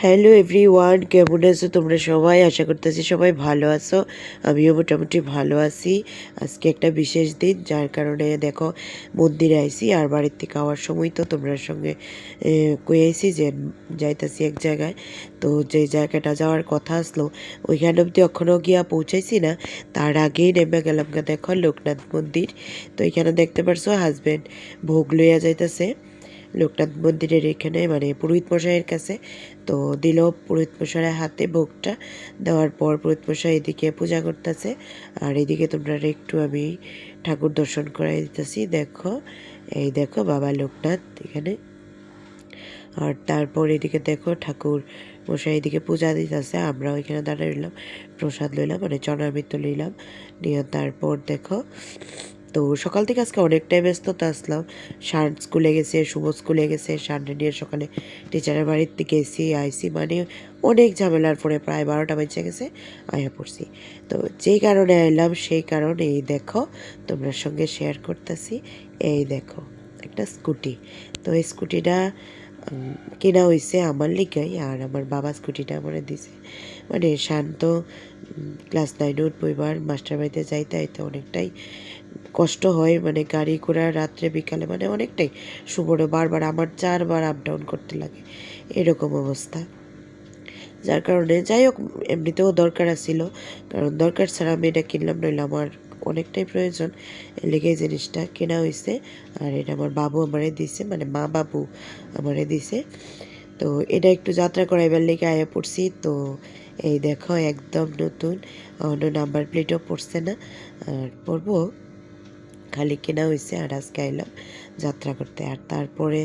Hello everyone, কেমন আছো তোমরা সবাই? আশা করতেছি সবাই ভালো আছো। আমিও মোটামুটি ভালো আছি। আজকে একটা বিশেষ দিন, যার কারণে দেখো মন্দিরে আইছি। আর বাড়ির থেকে আওয়ার সময় তো তোমরা সঙ্গে কই আইছি যে যাইতাছি এক জায়গায়। তো যে জায়গাটা যাওয়ার কথা আসলো ওইখানে অব্দি এখনও গিয়া পৌঁছাইছি না, তার আগেই নেমে গেলাম দেখো লোকনাথ মন্দির। তো এখানে দেখতে পারছো হাজব্যান্ড ভোগ লইয়া যাইতেছে লোকনাথ মন্দিরের এখানে, মানে পুরোহিত মশাইয়ের কাছে। তো দিল পুরোহিত মশাইয়ের হাতে ভোগটা। দেওয়ার পর পুরোহিত মশাই এদিকে পূজা করতেছে, আর এদিকে তোমরা একটু আমি ঠাকুর দর্শন করাই দিতেছি। দেখো, এই দেখো বাবা লোকনাথ এখানে। আর তারপর এদিকে দেখো ঠাকুর মশাই এদিকে পূজা দিতেছে, আমরা ওইখানে দাঁড়িয়ে রইলাম, প্রসাদ লইলাম, মানে চরণামৃত লইলাম নিয়ে। তারপর দেখো, তো সকাল থেকে আজকে অনেকটাই ব্যস্ততা আসলাম। শান স্কুলে গেছে, শুভ স্কুলে গেছে, শানরে নিয়ে সকালে টিচারের বাড়ির থেকে এসি আইসি, মানে অনেক ঝামেলার পরে প্রায় 12টা বেজে গেছে, আয়া পড়ছি। তো যেই কারণে এলাম সেই কারণে এই দেখো তোমরা সঙ্গে শেয়ার করতেছি। এই দেখো একটা স্কুটি। তো এই স্কুটিটা কেনা হয়েছে আমার লিগাই, আর আমার বাবা স্কুটিটা আমার দিছে। মানে শান্ত ক্লাস 9 উঠবো, এবার মাস্টার বাড়িতে যাইতে আইতে অনেকটাই কষ্ট হয়, মানে গাড়ি ঘোড়া রাত্রে বিকালে, মানে অনেকটাই শুভরে বারবার আমার 4বার আপ ডাউন করতে লাগে, এরকম অবস্থা। যার কারণে যাই হোক, এমনিতেও দরকার ছিল, কারণ দরকার ছাড়া আমি এটা কিনলাম, নইলে আমার অনেকটাই প্রয়োজন, লেগে জিনিসটা কেনা হয়েছে। আর এটা আমার বাবু আমারে দিছে, মানে মা বাবু আমারে দিছে। তো এটা একটু যাত্রা করাইবার লেগে আয়া পড়ছি। তো এই দেখো একদম নতুন, অন্য নাম্বার প্লেটও পড়ছে না, আর পড়বো, খালি কেনা হয়েছে। আর আজকে আইলাম যাত্রা করতে, আর তারপরে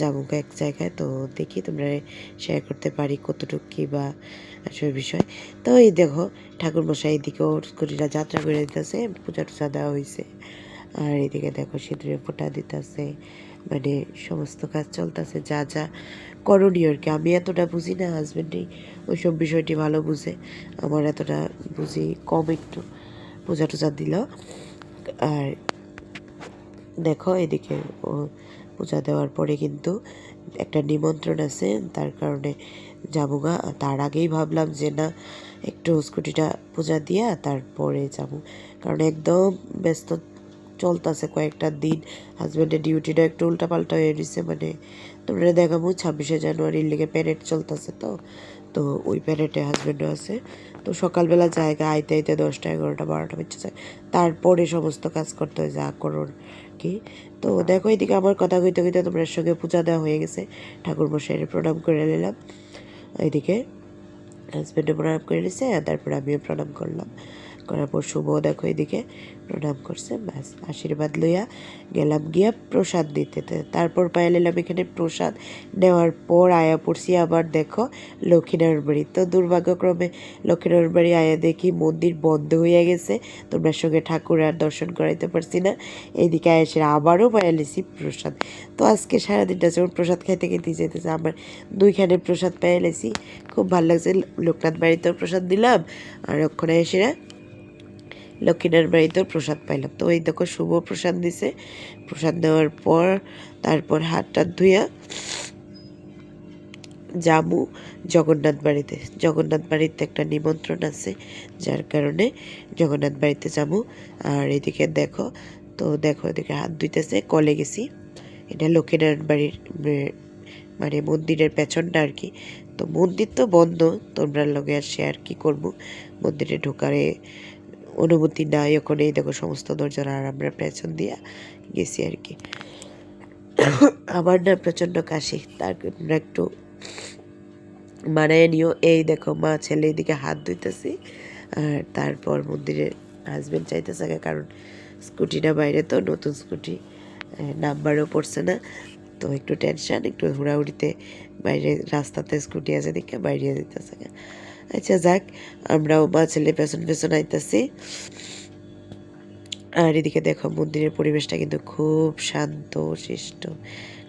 যাবো এক জায়গায়। তো দেখি তোমরা শেয়ার করতে পারি কতটুকু কী বা আসলে বিষয়। তো এই দেখো ঠাকুরমশাই এদিকে ওর স্কুটিটা যাত্রা করে দিতেছে, পূজা টুজা দেওয়া হয়েছে। আর এদিকে দেখো সিঁদুরে ফোঁটা দিতেছে, মানে সমস্ত কাজ চলতেছে যা যা করণীয় আর কি। আমি এতটা বুঝি না, হাজব্যান্ডই ওইসব বিষয়টি ভালো বুঝে, আমার এতটা বুঝি কম একটু। পূজা টুজা দিল। আর দেখো এদিকে ও পূজা দেওয়ার পরে কিন্তু একটা নিমন্ত্রণ আছে, তার কারণে যাবো গা। তার আগেই ভাবলাম যে না, একটু স্কুটিটা পূজা দিয়া তারপরে যাবো, কারণ একদম ব্যস্ত চলতেছে কয়েকটা দিন। হাজব্যান্ডের ডিউটিটা একটু উল্টাপাল্টা হয়ে গেছে, মানে তোমরা দেখাবো 26শে জানুয়ারির লেগে প্যারেড চলতেছে। তো তো ওই প্যারেডে হাজব্যান্ডও আছে। তো সকালবেলা জায়গা আইতে আইতে 10টা 11টা 12টা বেজে যায়, তারপরে সমস্ত কাজ করতে হয় যা করোর কি। তো দেখো এদিকে আমার কথা কইতে কইতে তোমার সঙ্গে পূজা দেওয়া হয়ে গেছে, ঠাকুর মশাইয়ের প্রণাম করে নিলাম। এদিকে হাজব্যান্ডে প্রণাম করে নিছে, আর তারপরে আমিও প্রণাম করলাম। করার পর শুভ দেখো এদিকে প্রণাম করছে, ব্যাস আশীর্বাদ লইয়া গেলাম গিয়া প্রসাদ দিতে। তারপর পাইয়া নিলাম এখানে প্রসাদ। নেওয়ার পর আয়া পড়ছি আবার দেখো লক্ষ্মীনারায়ণ বাড়ি। তো দুর্ভাগ্যক্রমে লক্ষ্মীনারায়ণ বাড়ি আয়া দেখি মন্দির বন্ধ হইয়া গেছে, তোমরা সঙ্গে ঠাকুর আর দর্শন করাইতে পারছি না। এইদিকে এসে আবারও পাইয়া লিছি প্রসাদ। তো আজকে সারাদিনটা যখন প্রসাদ খাইতে খেতে যেতেছে, আমার 2খানে প্রসাদ পাইয়া লেছি, খুব ভালো লাগছে। লোকনাথ বাড়িতেও প্রসাদ দিলাম, আর ওখানে এসে লক্ষ্মীনার বাড়িতেও প্রসাদ পাইলাম। তো এই দেখো শুভ প্রসাদ দিছে। প্রসাদ দেওয়ার পর তারপর হাতটা ধুইয়া যাবো জগন্নাথ বাড়িতে। জগন্নাথ বাড়িতে একটা নিমন্ত্রণ আছে, যার কারণে জগন্নাথ বাড়িতে যাবো। আর এদিকে দেখো, তো দেখো এদিকে হাত ধুইতেছে, কলে গেছি। এটা লক্ষ্মীনারায়ণ বাড়ির মানে মন্দিরের পেছনটা আর কি। তো মন্দির তো বন্ধ, তোমরা লগে আর শেয়ার কি করবো, মন্দিরে ঢোকারে অনুমতি নাই ওখানে। দেখো সমস্ত দরজা, আর আমরা পেছন দিয়া গেছি আর কি। আমার না প্রচণ্ড কাশি, তার আমরা একটু মানায় নিও। এই দেখো মা ছেলে এদিকে হাত ধুইতেছি, আর তারপর মন্দিরে হাজব্যান্ড চাইতেছে, কারণ স্কুটিটা বাইরে, তো নতুন স্কুটি, নাম্বারও পড়ছে না, তো একটু টেনশন, একটু হুড়াহুড়িতে বাইরে রাস্তাতে স্কুটি আছে দেখে বাইরে দিতেছে। আচ্ছা যাক, আমরাও মা ছেলে পেছন পেছন আইতেছি। আর এদিকে দেখো মন্দিরের পরিবেশটা কিন্তু খুব শান্ত শিষ্ট,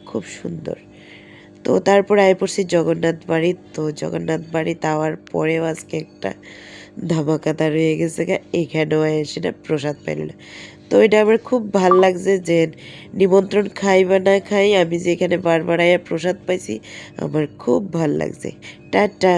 খুব সুন্দর। তো তারপরে আয় পড়ছি জগন্নাথ বাড়ি। তো জগন্নাথ বাড়ি যাওয়ার পরেও আজকে একটা ধামাকাদার হয়ে গেছে, এখানেও এসে না প্রসাদ পাইল না। তো তো এটা আমার খুব ভাল লাগছে যে নিমন্ত্রণ খাই বা না খাই আমি যে এখানে বারবার আয়া প্রসাদ পাইছি আমার খুব ভাল লাগছে। টাটা।